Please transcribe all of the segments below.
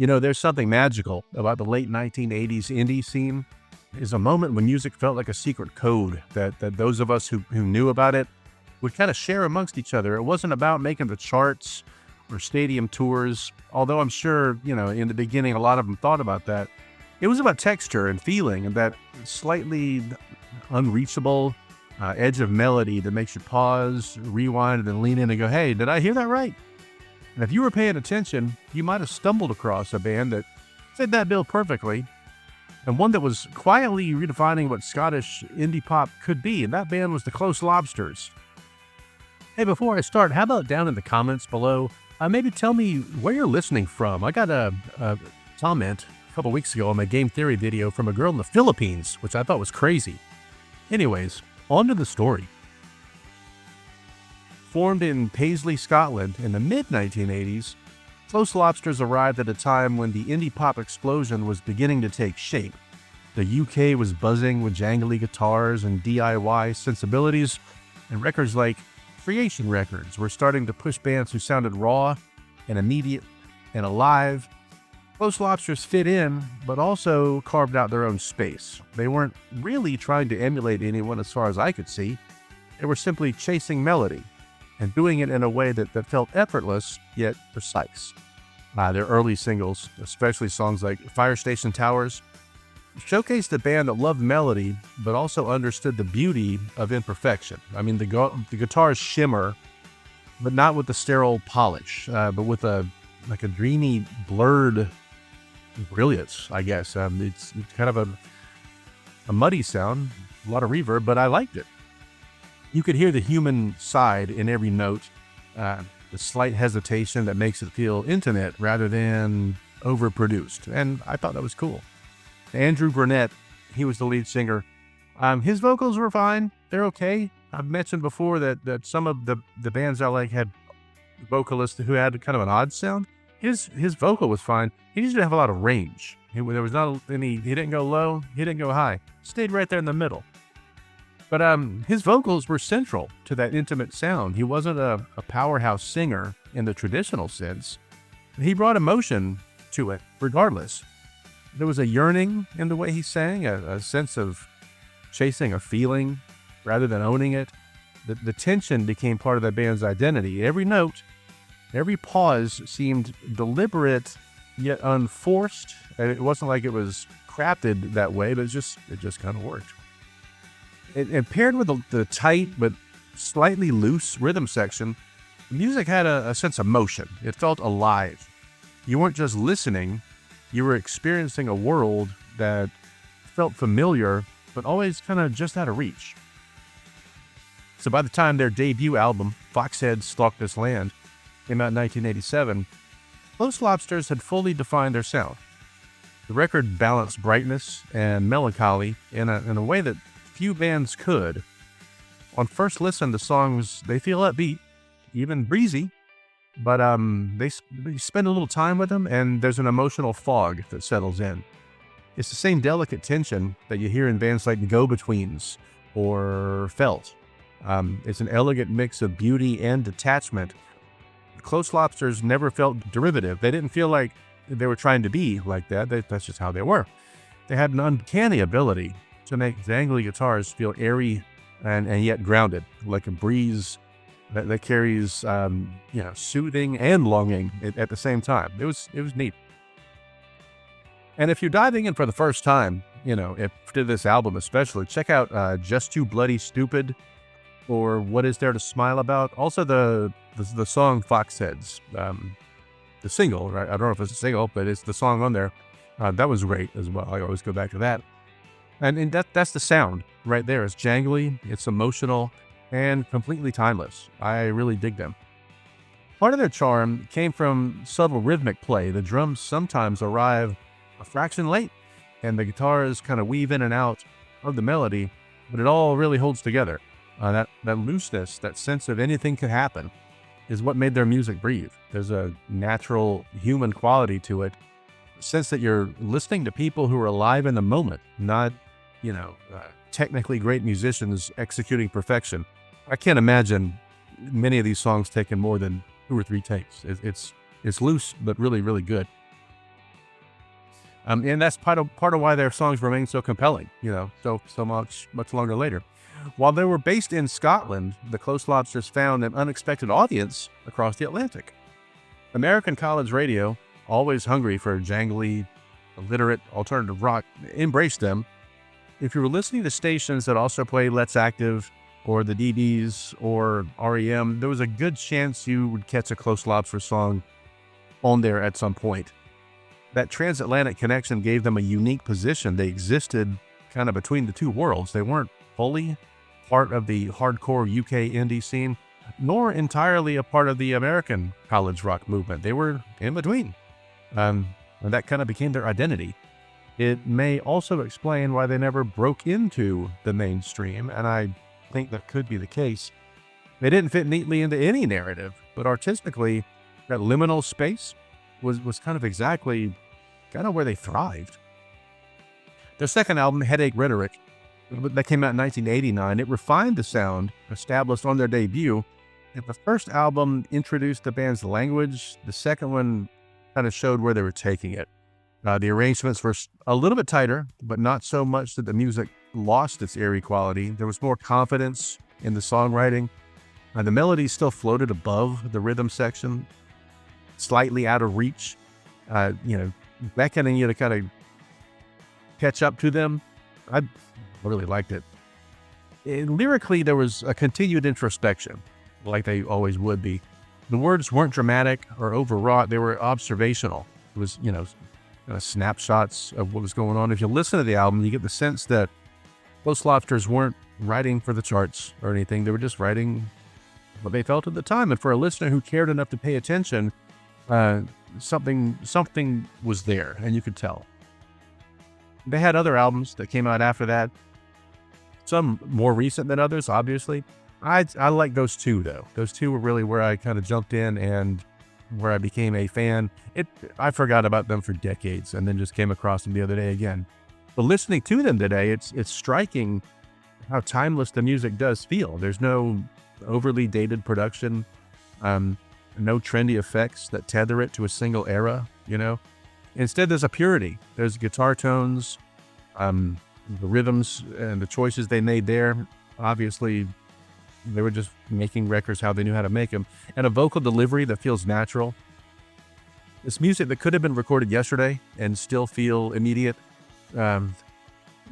There's something magical about the late 1980s indie scene. Is a moment when music felt like a secret code that those of us who knew about it would kind of share amongst each other. It wasn't about making the charts or stadium tours, although I'm sure, in the beginning, a lot of them thought about that. It was about texture and feeling and that slightly unreachable edge of melody that makes you pause, rewind, and then lean in and go, hey, did I hear that right? And if you were paying attention, you might have stumbled across a band that fit that bill perfectly, and one that was quietly redefining what Scottish indie pop could be, and that band was the Close Lobsters. Hey, before I start, how about down in the comments below, maybe tell me where you're listening from. I got a comment a couple weeks ago on my game theory video from a girl in the Philippines, which I thought was crazy. Anyways, on to the story. Formed in Paisley, Scotland in the mid-1980s, Close Lobsters arrived at a time when the indie pop explosion was beginning to take shape. The UK was buzzing with jangly guitars and DIY sensibilities, and records like Creation Records were starting to push bands who sounded raw and immediate and alive. Close Lobsters fit in, but also carved out their own space. They weren't really trying to emulate anyone as far as I could see. They were simply chasing melody and doing it in a way that felt effortless, yet precise. Their early singles, especially songs like Firestation Towers, showcased a band that loved melody, but also understood the beauty of imperfection. I mean, the guitars shimmer, but not with the sterile polish, but with a dreamy, blurred brilliance, I guess. It's kind of a muddy sound, a lot of reverb, but I liked it. You could hear the human side in every note, the slight hesitation that makes it feel intimate rather than overproduced. And I thought that was cool. Andrew Burnett, he was the lead singer. His vocals were fine. They're okay. I've mentioned before that some of the bands I like had vocalists who had kind of an odd sound. His vocal was fine. He just didn't have a lot of range. There was not any, he didn't go low, he didn't go high. Stayed right there in the middle. But his vocals were central to that intimate sound. He wasn't a powerhouse singer in the traditional sense. He brought emotion to it, regardless. There was a yearning in the way he sang, a sense of chasing a feeling rather than owning it. The tension became part of the band's identity. Every note, every pause seemed deliberate yet unforced. And it wasn't like it was crafted that way, but it just kind of worked. And paired with the tight but slightly loose rhythm section, the music had a sense of motion. It felt alive. You weren't just listening, you were experiencing a world that felt familiar, but always kind of just out of reach. So by the time their debut album, Foxheads, Stalk This Land, came out in 1987, Close Lobsters had fully defined their sound. The record balanced brightness and melancholy in a way that few bands could. On first listen, the songs, they feel upbeat, even breezy, but they spend a little time with them, and there's an emotional fog that settles in. It's the same delicate tension that you hear in bands like the Go-Betweens or Felt. It's an elegant mix of beauty and detachment. Close Lobsters never felt derivative. They didn't feel like they were trying to be like that. That's just how they were. They had an uncanny ability to make jangly guitars feel airy and yet grounded, like a breeze that carries, soothing and longing at the same time. It was neat. And if you're diving in for the first time, to this album especially, check out Just Too Bloody Stupid or What Is There to Smile About. Also the song Foxheads, the single, right? I don't know if it's a single, but it's the song on there. That was great as well. I always go back to that. And that's the sound right there. It's jangly, it's emotional, and completely timeless. I really dig them. Part of their charm came from subtle rhythmic play. The drums sometimes arrive a fraction late, and the guitars kind of weave in and out of the melody, but it all really holds together. That looseness, that sense of anything could happen, is what made their music breathe. There's a natural human quality to it, a sense that you're listening to people who are alive in the moment, not technically great musicians executing perfection. I can't imagine many of these songs taking more than 2 or 3 takes. It's loose, but really, really good. And that's part of why their songs remain so compelling, so much longer later. While they were based in Scotland, the Close Lobsters found an unexpected audience across the Atlantic. American college radio, always hungry for jangly, illiterate alternative rock, embraced them. If you were listening to stations that also played Let's Active or the DBs or R.E.M., there was a good chance you would catch a Close Lobster song on there at some point. That transatlantic connection gave them a unique position. They existed kind of between the two worlds. They weren't fully part of the hardcore UK indie scene, nor entirely a part of the American college rock movement. They were in between. And that kind of became their identity. It may also explain why they never broke into the mainstream, and I think that could be the case. They didn't fit neatly into any narrative, but artistically, that liminal space was kind of exactly where they thrived. Their second album, Headache Rhetoric, that came out in 1989, it refined the sound established on their debut. And the first album introduced the band's language. The second one kind of showed where they were taking it. The arrangements were a little bit tighter, but not so much that the music lost its airy quality. There was more confidence in the songwriting. The melodies still floated above the rhythm section, slightly out of reach, beckoning you to kind of catch up to them. I really liked it. Lyrically, there was a continued introspection, like they always would be. The words weren't dramatic or overwrought. They were observational. It was, kind of snapshots of what was going on. If you listen to the album, you get the sense that Close Lobsters weren't writing for the charts or anything. They were just writing what they felt at the time. And for a listener who cared enough to pay attention, something was there, and you could tell. They had other albums that came out after that, some more recent than others, obviously. I like those two, though. Those two were really where I kind of jumped in and where I became a fan. I forgot about them for decades and then just came across them the other day again. But listening to them today, it's striking how timeless the music does feel. There's no overly dated production, no trendy effects that tether it to a single era, Instead, there's a purity. There's guitar tones, the rhythms, and the choices they made there. Obviously, they were just making records how they knew how to make them. And a vocal delivery that feels natural. It's music that could have been recorded yesterday and still feel immediate. The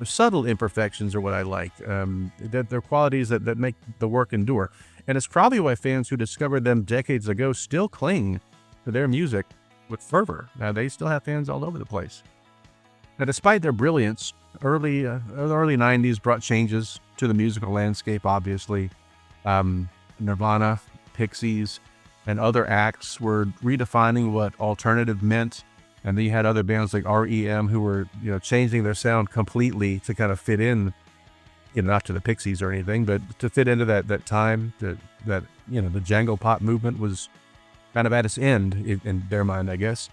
subtle imperfections are what I like. They're qualities that make the work endure. And it's probably why fans who discovered them decades ago still cling to their music with fervor. Now, they still have fans all over the place. Now, despite their brilliance, the early 90s brought changes to the musical landscape, obviously. Nirvana, Pixies, and other acts were redefining what alternative meant. And then you had other bands like R.E.M. who were, changing their sound completely to kind of fit in, not to the Pixies or anything, but to fit into that time that the jangle pop movement was kind of at its end in their mind, I guess.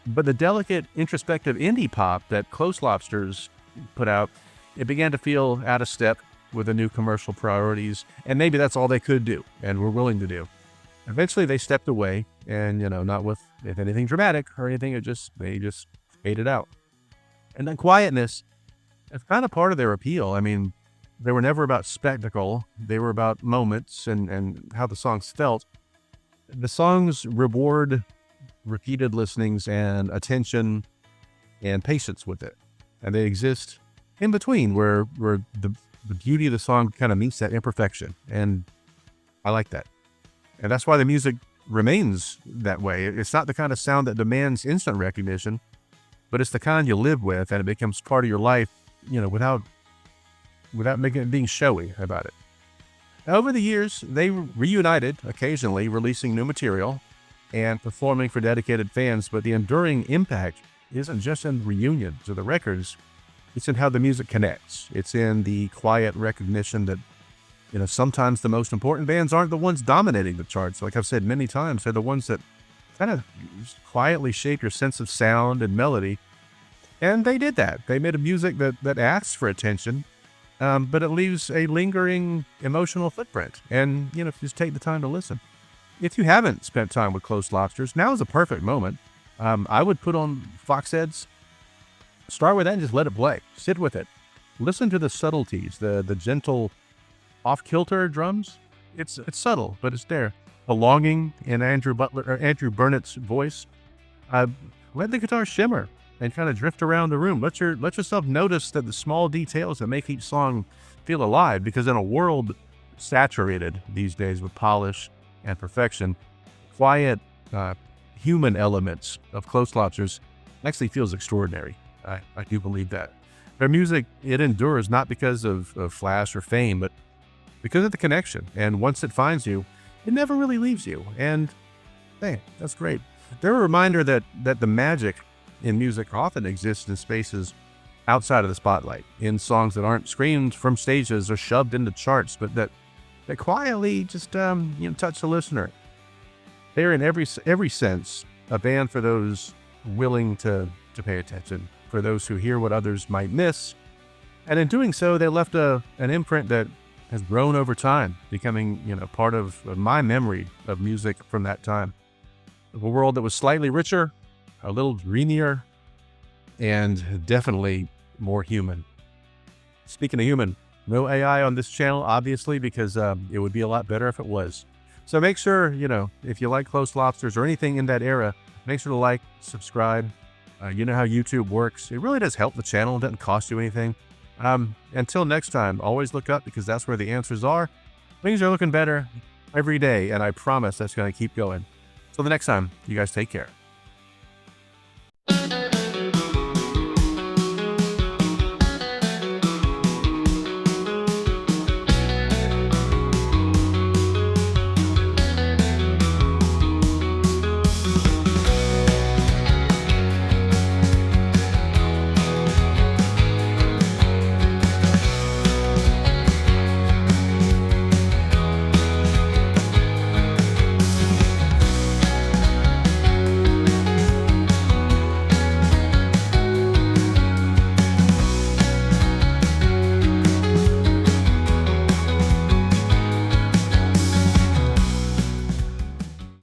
But the delicate, introspective indie pop that Close Lobsters put out, it began to feel out of step with the new commercial priorities, and maybe that's all they could do and were willing to do. Eventually, they stepped away, and not with anything dramatic or anything. They just faded out. And that quietness, it's kind of part of their appeal. I mean, they were never about spectacle. They were about moments and how the songs felt. The songs reward repeated listenings and attention and patience with it. And they exist in between where the beauty of the song kind of meets that imperfection. And I like that. And that's why the music remains that way. It's not the kind of sound that demands instant recognition, but it's the kind you live with, and it becomes part of your life, without making it being showy about it. Over the years, they reunited, occasionally releasing new material and performing for dedicated fans, but the enduring impact isn't just in reunions or the records, it's in how the music connects. It's in the quiet recognition that, sometimes the most important bands aren't the ones dominating the charts. Like I've said many times, they're the ones that kind of quietly shape your sense of sound and melody. And they did that. They made a music that asks for attention, but it leaves a lingering emotional footprint. And, just take the time to listen. If you haven't spent time with Close Lobsters, now is a perfect moment. I would put on Foxheads Start with that and just let it play. Sit with it. Listen to the subtleties, the gentle off-kilter drums. It's subtle, but it's there. The longing in Andrew Burnett's voice. Let the guitar shimmer and kind of drift around the room. Let yourself notice that the small details that make each song feel alive, because in a world saturated these days with polish and perfection, quiet human elements of Close Lobsters actually feels extraordinary. I do believe that. Their music, it endures not because of flash or fame, but because of the connection. And once it finds you, it never really leaves you. And hey, that's great. They're a reminder that the magic in music often exists in spaces outside of the spotlight, in songs that aren't screamed from stages or shoved into charts, but that quietly just touch the listener. They're in every sense a band for those willing to pay attention, for those who hear what others might miss. And in doing so, they left an imprint that has grown over time, becoming part of my memory of music from that time. A world that was slightly richer, a little dreamier, and definitely more human. Speaking of human, no AI on this channel, obviously, because it would be a lot better if it was. So make sure, if you like Close Lobsters or anything in that era, make sure to like, subscribe. You know how YouTube works. It really does help the channel. It doesn't cost you anything. Until next time, always look up, because that's where the answers are. Things are looking better every day, and I promise that's going to keep going. Till the next time, you guys take care.